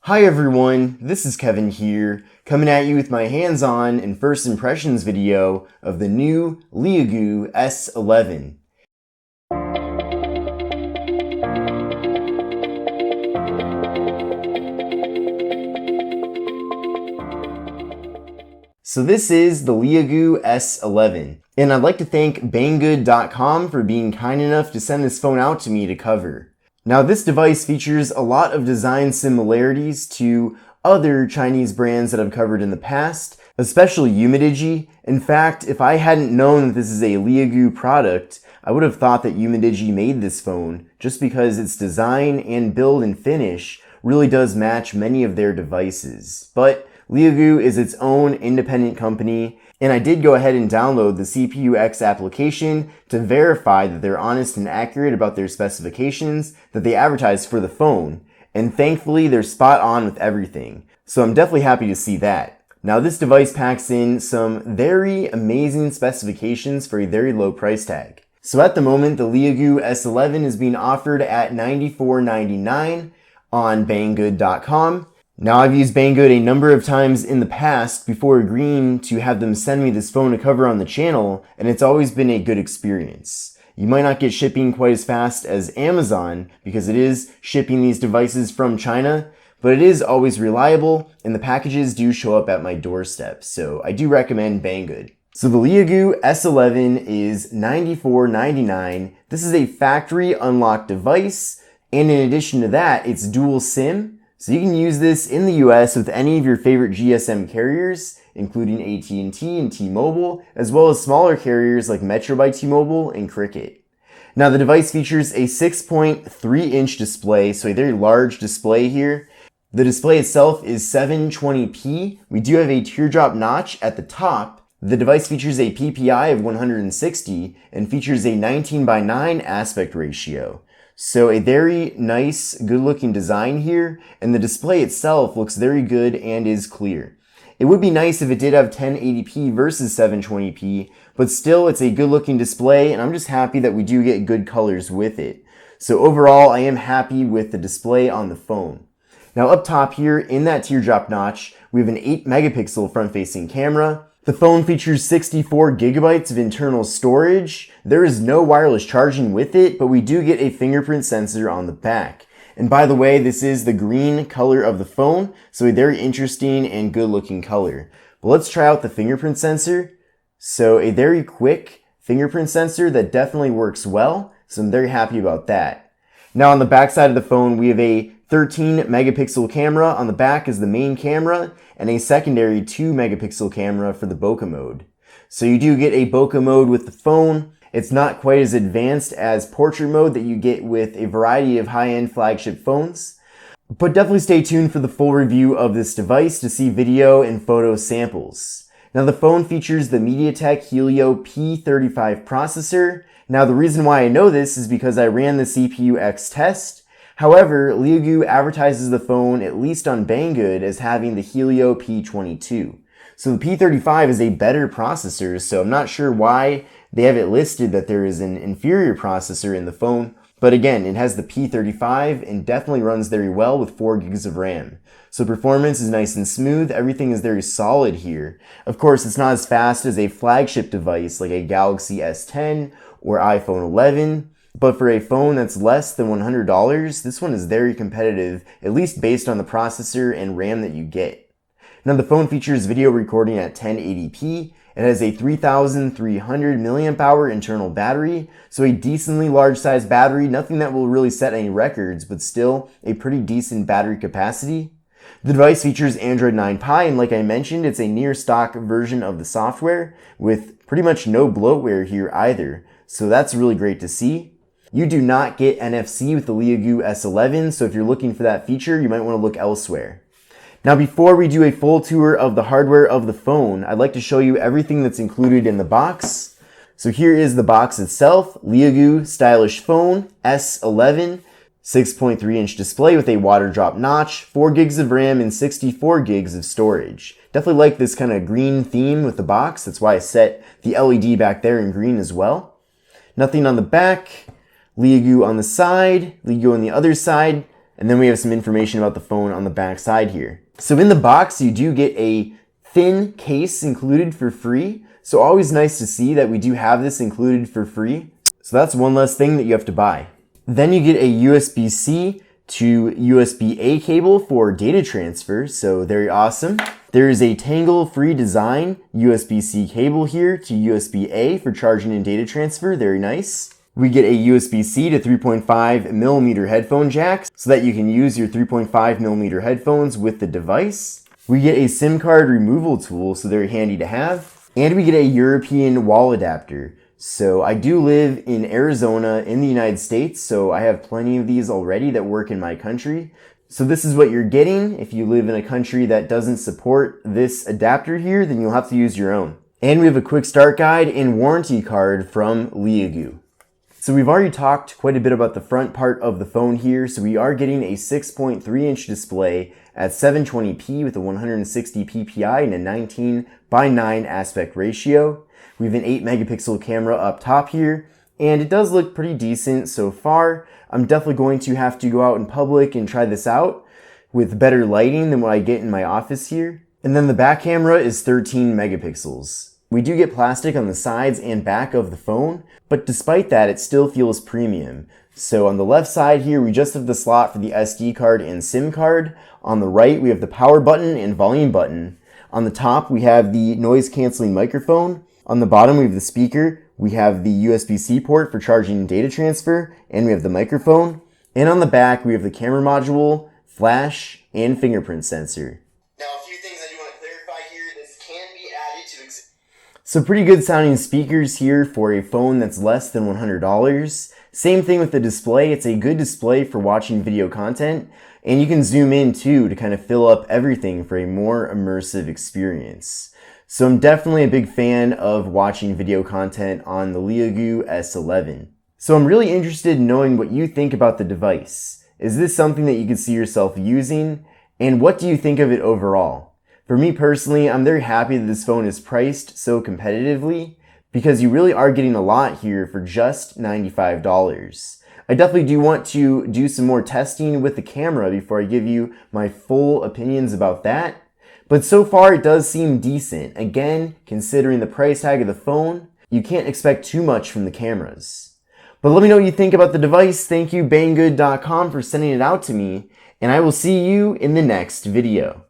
Hi everyone, this is Kevin here, coming at you with my hands-on and first impressions video of the new Leagoo S11. So this is the Leagoo S11, and I'd like to thank Banggood.com for being kind enough to send this phone out to me to cover. Now this device features a lot of design similarities to other Chinese brands that I've covered in the past, especially Umidigi. In fact, if I hadn't known that this is a Leagoo product, I would have thought that Umidigi made this phone just because its design and build and finish really does match many of their devices. But Leagoo is its own independent company, and I did go ahead and download the CPU-X application to verify that they're honest and accurate about their specifications that they advertise for the phone, and thankfully they're spot on with everything. So I'm definitely happy to see that. Now this device packs in some very amazing specifications for a very low price tag. So at the moment, the Leagoo S11 is being offered at $94.99 on Banggood.com. Now I've used Banggood a number of times in the past before agreeing to have them send me this phone to cover on the channel, and it's always been a good experience. You might not get shipping quite as fast as Amazon because it is shipping these devices from China, but it is always reliable and the packages do show up at my doorstep, so I do recommend Banggood. So the Leagoo S11 is $94.99. This is a factory unlocked device, and in addition to that, it's dual SIM. So you can use this in the US with any of your favorite GSM carriers, including AT&T and T-Mobile, as well as smaller carriers like Metro by T-Mobile and Cricket. Now the device features a 6.3-inch display, so a very large display here. The display itself is 720p. We do have a teardrop notch at the top. The device features a PPI of 160 and features a 19:9 aspect ratio. So a very nice, good-looking design here, and the display itself looks very good and is clear. It would be nice if it did have 1080p versus 720p, but still it's a good-looking display, and I'm just happy that we do get good colors with it. So overall, I am happy with the display on the phone. Now up top here, in that teardrop notch, we have an 8-megapixel front-facing camera. The phone features 64 gigabytes of internal storage. There is no wireless charging with it, but we do get a fingerprint sensor on the back. And by the way, this is the green color of the phone, so a very interesting and good looking color. But let's try out the fingerprint sensor. So a very quick fingerprint sensor that definitely works well, so I'm very happy about that. Now on the back side of the phone, we have a 13-megapixel camera on the back as the main camera, and a secondary 2-megapixel camera for the bokeh mode. So you do get a bokeh mode with the phone. It's not quite as advanced as portrait mode that you get with a variety of high-end flagship phones. But definitely stay tuned for the full review of this device to see video and photo samples. Now the phone features the MediaTek Helio P35 processor. Now the reason why I know this is because I ran the CPU-X test. However, Leagoo advertises the phone, at least on Banggood, as having the Helio P22. So the P35 is a better processor, so I'm not sure why they have it listed that there is an inferior processor in the phone. But again, it has the P35 and definitely runs very well with 4 gigs of RAM. So performance is nice and smooth, everything is very solid here. Of course, it's not as fast as a flagship device like a Galaxy S10 or iPhone 11. But for a phone that's less than $100, this one is very competitive, at least based on the processor and RAM that you get. Now the phone features video recording at 1080p. It has a 3,300 milliamp hour internal battery, so a decently large size battery, nothing that will really set any records, but still a pretty decent battery capacity. The device features Android 9 Pie, and like I mentioned, it's a near stock version of the software with pretty much no bloatware here either, so that's really great to see. You do not get NFC with the Leagoo S11, so if you're looking for that feature, you might want to look elsewhere. Now before we do a full tour of the hardware of the phone, I'd like to show you everything that's included in the box. So here is the box itself, Leagoo stylish phone, S11, 6.3-inch display with a water drop notch, 4 gigs of RAM and 64 gigs of storage. Definitely like this kind of green theme with the box, that's why I set the LED back there in green as well. Nothing on the back. Leagoo on the side, Leagoo on the other side. And then we have some information about the phone on the back side here. So in the box, you do get a thin case included for free. So always nice to see that we do have this included for free. So that's one less thing that you have to buy. Then you get a USB-C to USB-A cable for data transfer, so very awesome. There is a tangle-free design USB-C cable here to USB-A for charging and data transfer, very nice. We get a USB-C to 3.5mm headphone jack so that you can use your 3.5mm headphones with the device. We get a SIM card removal tool, so very handy to have. And we get a European wall adapter. So I do live in Arizona in the United States, so I have plenty of these already that work in my country. So this is what you're getting. If you live in a country that doesn't support this adapter here, then you'll have to use your own. And we have a quick start guide and warranty card from Leagoo. So we've already talked quite a bit about the front part of the phone here. So we are getting a 6.3-inch display at 720p with a 160 ppi and a 19:9 aspect ratio. We have an 8-megapixel camera up top here, and it does look pretty decent so far. I'm definitely going to have to go out in public and try this out with better lighting than what I get in my office here. And then the back camera is 13 megapixels. We do get plastic on the sides and back of the phone, but despite that, it still feels premium. So on the left side here, we just have the slot for the SD card and SIM card. On the right, we have the power button and volume button. On the top, we have the noise canceling microphone. On the bottom, we have the speaker, we have the USB-C port for charging and data transfer, and we have the microphone. And on the back, we have the camera module, flash, and fingerprint sensor. Now, a few things I do want to clarify here. This can be added to... So pretty good sounding speakers here for a phone that's less than $100. Same thing with the display. It's a good display for watching video content, and you can zoom in too to kind of fill up everything for a more immersive experience. So I'm definitely a big fan of watching video content on the Leagoo S11. So I'm really interested in knowing what you think about the device. Is this something that you could see yourself using? And what do you think of it overall? For me personally, I'm very happy that this phone is priced so competitively because you really are getting a lot here for just $95. I definitely do want to do some more testing with the camera before I give you my full opinions about that. But so far it does seem decent. Again, considering the price tag of the phone, you can't expect too much from the cameras. But let me know what you think about the device. Thank you Banggood.com for sending it out to me, and I will see you in the next video.